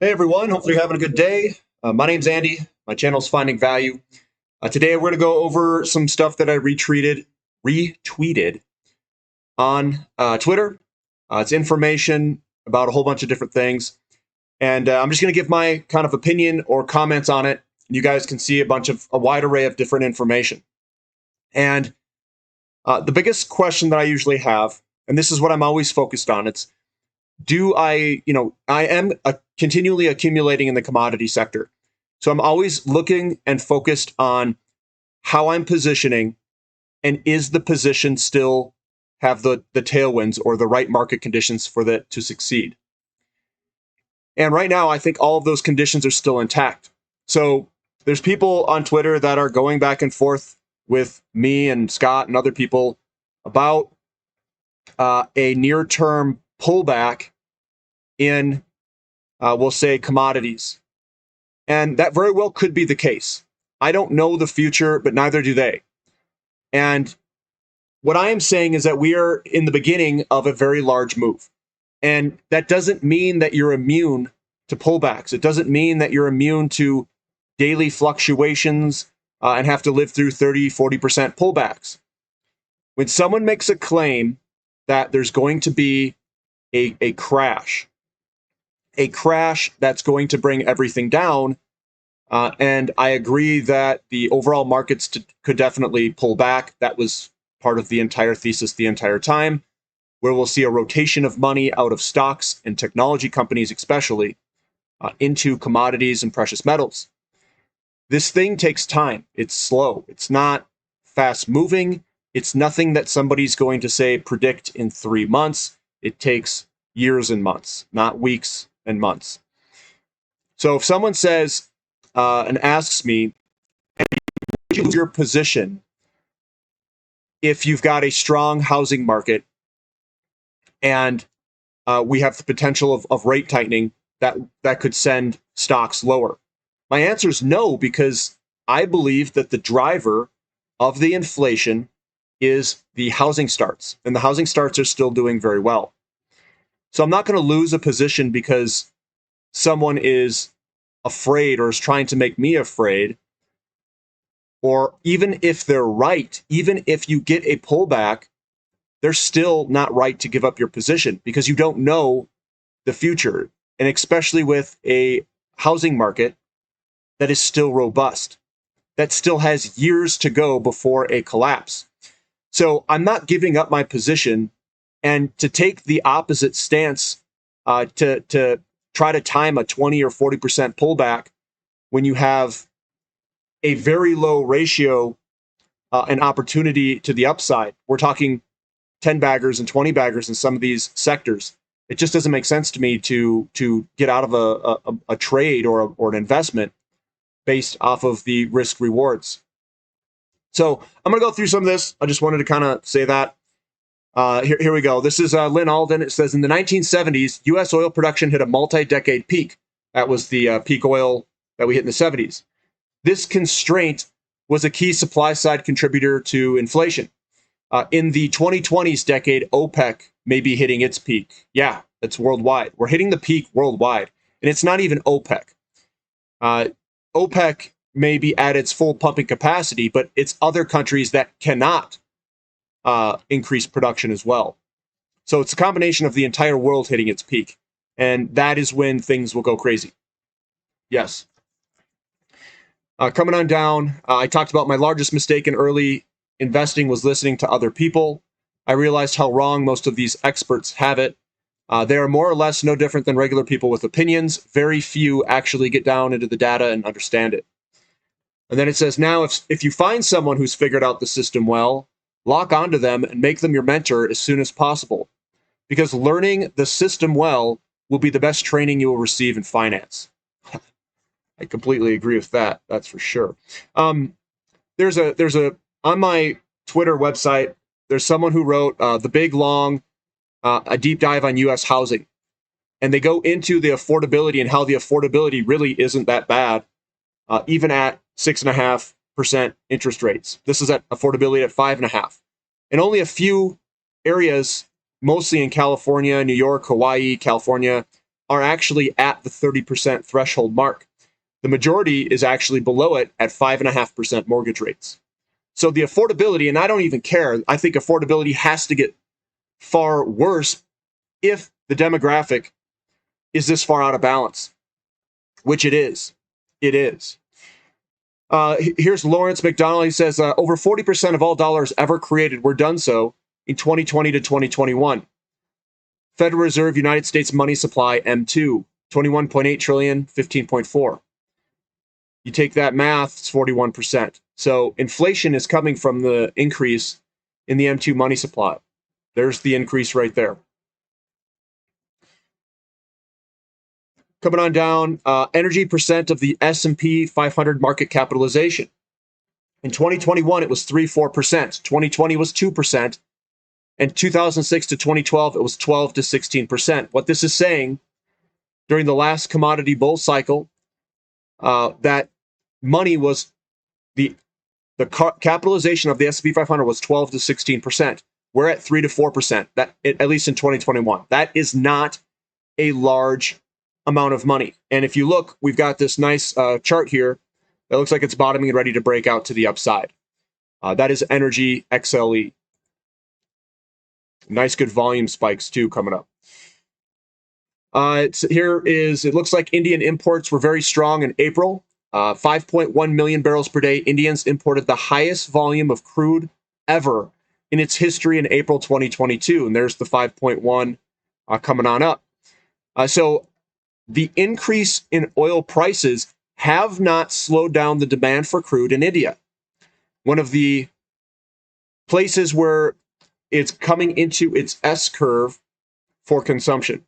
Hey everyone, hopefully you're having a good day. My name's Andy. My channel's Finding Value. Today we're going to go over some stuff that I retweeted on Twitter. It's information about a whole bunch of different things. And I'm just going to give my kind of opinion or comments on it. You guys can see a wide array of different information. And the biggest question that I usually have, and this is what I'm always focused on, it's I am continually accumulating in the commodity sector. So I'm always looking and focused on how I'm positioning, and is the position still have the tailwinds or the right market conditions for that to succeed. And right now, I think all of those conditions are still intact. So there's people on Twitter that are going back and forth with me and Scott and other people about a near-term pullback in, we'll say, commodities. And that very well could be the case. I don't know the future, but neither do they. And what I am saying is that we are in the beginning of a very large move. And that doesn't mean that you're immune to pullbacks. It doesn't mean that you're immune to daily fluctuations and have to live through 30, 40% pullbacks. When someone makes a claim that there's going to be a crash that's going to bring everything down. And I agree that the overall markets could definitely pull back. That was part of the entire thesis the entire time, where we'll see a rotation of money out of stocks and technology companies, especially into commodities and precious metals. This thing takes time. It's slow. It's not fast moving. It's nothing that somebody's going to say predict in 3 months. It takes years and months, not weeks and months. So if someone says and asks me, what is your position if you've got a strong housing market and we have the potential of rate tightening that could send stocks lower? My answer is no, because I believe that the driver of the inflation is the housing starts, and the housing starts are still doing very well. So I'm not going to lose a position because someone is afraid or is trying to make me afraid. Or even if they're right, even if you get a pullback, they're still not right to give up your position because you don't know the future. And especially with a housing market that is still robust, that still has years to go before a collapse. So I'm not giving up my position, and to take the opposite stance to try to time a 20 or 40% pullback when you have a very low ratio and opportunity to the upside. We're talking 10 baggers and 20 baggers in some of these sectors. It just doesn't make sense to me to get out of a trade or an investment based off of the risk rewards. So I'm going to go through some of this. I just wanted to kind of say that. Here we go. This is Lynn Alden. It says, in the 1970s, U.S. oil production hit a multi-decade peak. That was the peak oil that we hit in the 70s. This constraint was a key supply-side contributor to inflation. In the 2020s decade, OPEC may be hitting its peak. Yeah, that's worldwide. We're hitting the peak worldwide. And it's not even OPEC. OPEC may be at its full pumping capacity, but it's other countries that cannot increase production as well. So it's a combination of the entire world hitting its peak. And that is when things will go crazy. Yes. Coming on down, I talked about my largest mistake in early investing was listening to other people. I realized how wrong most of these experts have it. They are more or less no different than regular people with opinions. Very few actually get down into the data and understand it. And then it says, now, if you find someone who's figured out the system well, lock onto them and make them your mentor as soon as possible, because learning the system well will be the best training you will receive in finance. I completely agree with that. That's for sure. There's a on my Twitter website, there's someone who wrote the big long a deep dive on U.S. housing, and they go into the affordability and how the affordability really isn't that bad, even at 6.5% interest rates. This is at affordability at 5.5%, and only a few areas, mostly in California, New York, Hawaii, California, are actually at the 30% threshold mark. The majority is actually below it at 5.5% mortgage rates. So the affordability, and I don't even care, I think affordability has to get far worse if the demographic is this far out of balance, which it is. It is. Here's Lawrence McDonald. He says, over 40% of all dollars ever created were done so in 2020 to 2021. Federal Reserve United States money supply, M2, 21.8 trillion, 15.4. You take that math, it's 41%. So inflation is coming from the increase in the M2 money supply. There's the increase right there. Coming on down, energy percent of the S&P 500 market capitalization. In 2021, it was 3-4%. 2020 was 2%. And 2006 to 2012, it was 12 to 16%. What this is saying, during the last commodity bull cycle, that money was the capitalization of the S&P 500 was 12 to 16%. We're at 3 to 4%. That at least in 2021. That is not a large amount of money. And if you look, we've got this nice chart here that looks like it's bottoming and ready to break out to the upside. That is energy XLE. Nice good volume spikes too coming up. It looks like Indian imports were very strong in April. 5.1 million barrels per day. Indians imported the highest volume of crude ever in its history in April 2022. And there's the 5.1 coming on up. So the increase in oil prices have not slowed down the demand for crude in India. One of the places where it's coming into its S curve for consumption.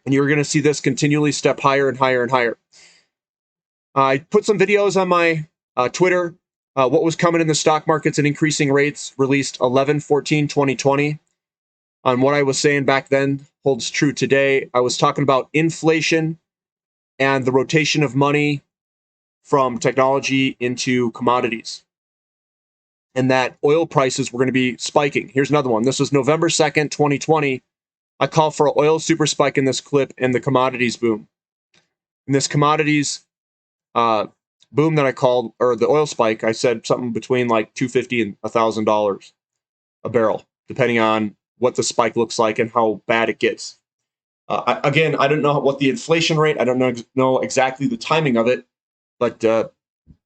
And you're going to see this continually step higher and higher and higher. I put some videos on my Twitter, what was coming in the stock markets and increasing rates, released 11/14/2020. On what I was saying back then holds true today. I was talking about inflation and the rotation of money from technology into commodities, and that oil prices were going to be spiking. Here's another one. This was November 2nd, 2020. I call for an oil super spike in this clip and the commodities boom. In this commodities boom that I called, or the oil spike, I said something between like $250 and $1,000 a barrel, depending on what the spike looks like and how bad it gets. I don't know what the inflation rate, I don't know exactly the timing of it, but yeah,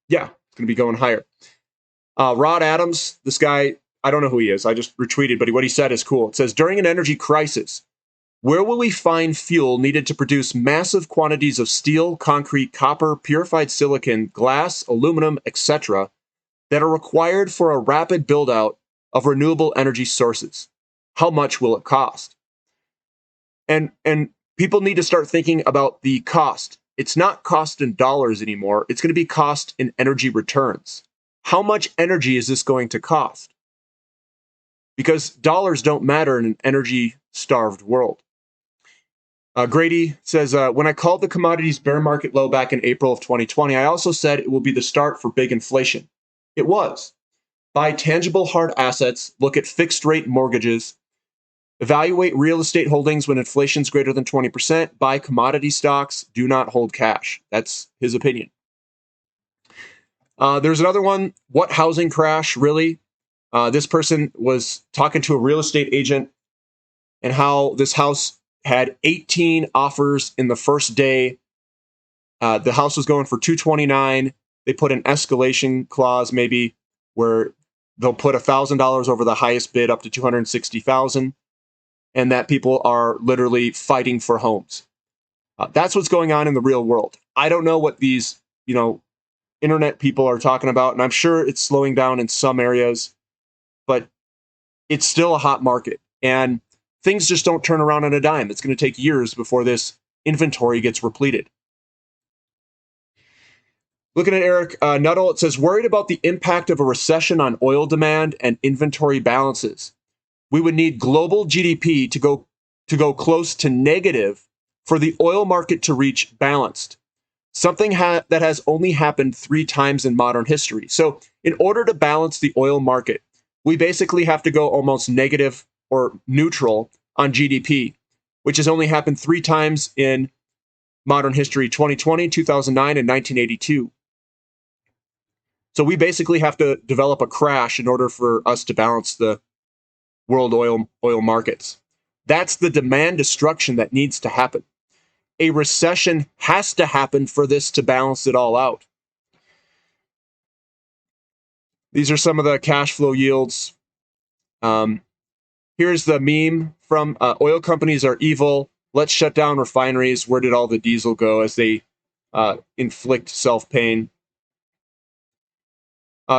it's going to be going higher. Rod Adams, this guy, I don't know who he is. I just retweeted, but what he said is cool. It says, during an energy crisis, where will we find fuel needed to produce massive quantities of steel, concrete, copper, purified silicon, glass, aluminum, etc., that are required for a rapid build-out of renewable energy sources? How much will it cost? And people need to start thinking about the cost. It's not cost in dollars anymore. It's going to be cost in energy returns. How much energy is this going to cost? Because dollars don't matter in an energy-starved world. Grady says, when I called the commodities bear market low back in April of 2020, I also said it will be the start for big inflation. It was. Buy tangible hard assets, look at fixed rate mortgages, evaluate real estate holdings when inflation is greater than 20%, buy commodity stocks, do not hold cash. That's his opinion. There's another one, what housing crash, really? This person was talking to a real estate agent and how this house had 18 offers in the first day. The house was going for $229. They put an escalation clause, maybe, where they'll put $1,000 over the highest bid up to $260,000, and that people are literally fighting for homes. That's what's going on in the real world. I don't know what these, internet people are talking about, and I'm sure it's slowing down in some areas, but it's still a hot market, and things just don't turn around on a dime. It's going to take years before this inventory gets repleted. Looking at Eric Nuttall, it says, worried about the impact of a recession on oil demand and inventory balances. We would need global GDP to go close to negative for the oil market to reach balanced. Something that has only happened 3 times in modern history. So in order to balance the oil market, we basically have to go almost negative or neutral on GDP. which has only happened 3 times in modern history: 2020, 2009, and 1982. So we basically have to develop a crash in order for us to balance the world oil markets. That's the demand destruction that needs to happen. A recession has to happen for this to balance it all out. These are some of the cash flow yields. Here's the meme from oil companies are evil. Let's shut down refineries. Where did all the diesel go, as they inflict self-pain?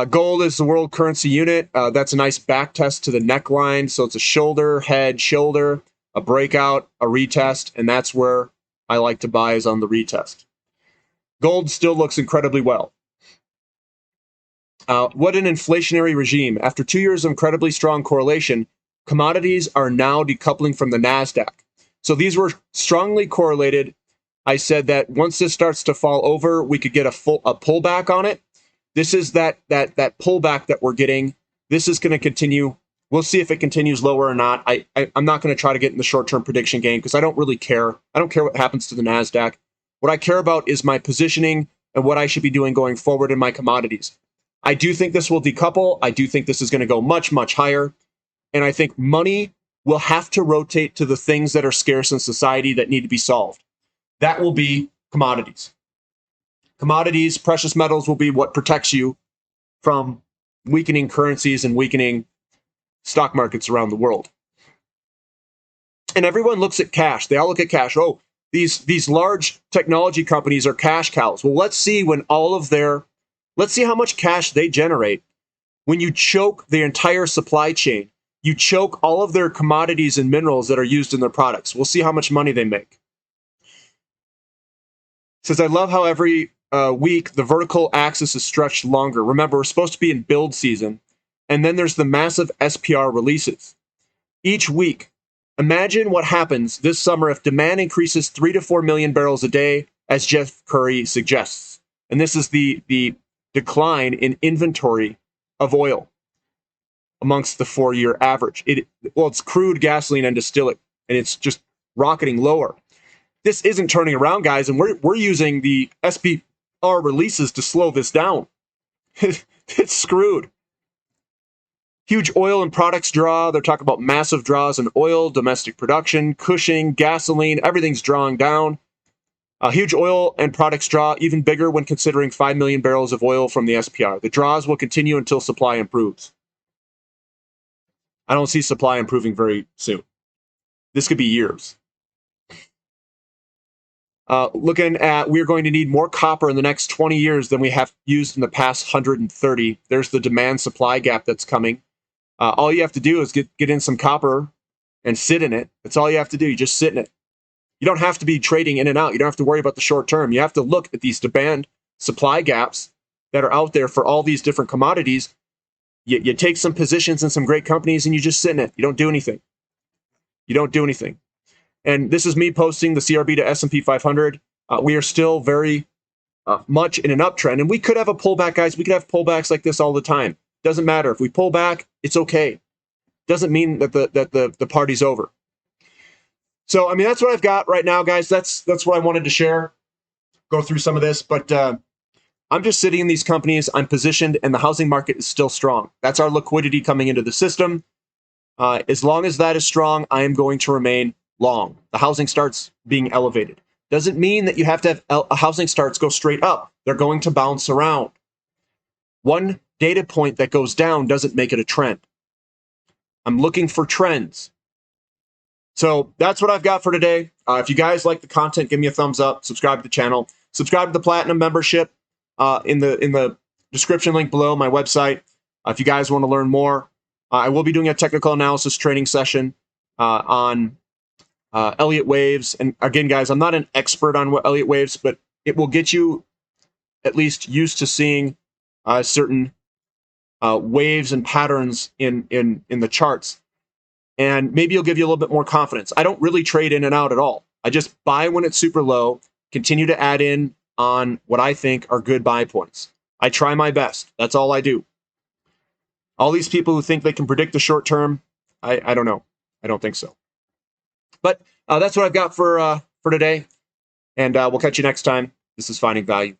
Gold is the world currency unit. That's a nice back test to the neckline. So it's a shoulder, head, shoulder, a breakout, a retest, and that's where I like to buy, is on the retest. Gold still looks incredibly well. What an inflationary regime. After 2 years of incredibly strong correlation, commodities are now decoupling from the NASDAQ. So these were strongly correlated. I said that once this starts to fall over, we could get a pullback on it. This is that pullback that we're getting. This is going to continue. We'll see if it continues lower or not. I'm not going to try to get in the short-term prediction game because I don't really care. I don't care what happens to the NASDAQ. What I care about is my positioning and what I should be doing going forward in my commodities. I do think this will decouple. I do think this is going to go much, much higher. And I think money will have to rotate to the things that are scarce in society that need to be solved. That will be commodities. Commodities, precious metals will be what protects you from weakening currencies and weakening stock markets around the world. And everyone looks at cash. They all look at cash. Oh, these large technology companies are cash cows. Well, let's see let's see how much cash they generate when you choke the entire supply chain. You choke all of their commodities and minerals that are used in their products. We'll see how much money they make. It says, I love how every week the vertical axis is stretched longer. Remember, we're supposed to be in build season, and then there's the massive SPR releases. Each week, imagine what happens this summer if demand increases 3 to 4 million barrels a day, as Jeff Curry suggests. And this is the decline in inventory of oil amongst the 4-year average. It's crude, gasoline, and distillate, and it's just rocketing lower. This isn't turning around, guys, and we're using the SPR releases to slow this down. It's screwed. Huge oil and products draw. They're talking about massive draws in oil, domestic production, Cushing, gasoline, everything's drawing down. A huge oil and products draw, even bigger when considering 5 million barrels of oil from the SPR. The draws will continue until supply improves. I don't see supply improving very soon. This could be years. Looking at, we're going to need more copper in the next 20 years than we have used in the past 130. There's the demand-supply gap that's coming. All you have to do is get in some copper and sit in it. That's all you have to do. You just sit in it. You don't have to be trading in and out. You don't have to worry about the short term. You have to look at these demand-supply gaps that are out there for all these different commodities. You take some positions in some great companies and you just sit in it. You don't do anything. You don't do anything. And this is me posting the CRB to S&P 500. We are still very much in an uptrend. And we could have a pullback, guys. We could have pullbacks like this all the time. Doesn't matter. If we pull back, it's okay. Doesn't mean that the party's over. So, I mean, that's what I've got right now, guys. That's what I wanted to share. Go through some of this. But I'm just sitting in these companies. I'm positioned, and the housing market is still strong. That's our liquidity coming into the system. As long as that is strong, I am going to remain long. The housing starts being elevated. Doesn't mean that you have to have housing starts go straight up. They're going to bounce around. One data point that goes down doesn't make it a trend. I'm looking for trends. So that's what I've got for today. If you guys like the content, give me a thumbs up. Subscribe to the channel. Subscribe to the Platinum membership in the description link below, my website. If you guys want to learn more, I will be doing a technical analysis training session on Elliott waves. And again, guys, I'm not an expert on what Elliott waves, but it will get you at least used to seeing certain waves and patterns in the charts. And maybe it'll give you a little bit more confidence. I don't really trade in and out at all. I just buy when it's super low, continue to add in on what I think are good buy points. I try my best. That's all I do. All these people who think they can predict the short term, I don't know. I don't think so. But That's what I've got for today, and we'll catch you next time. This is Finding Value.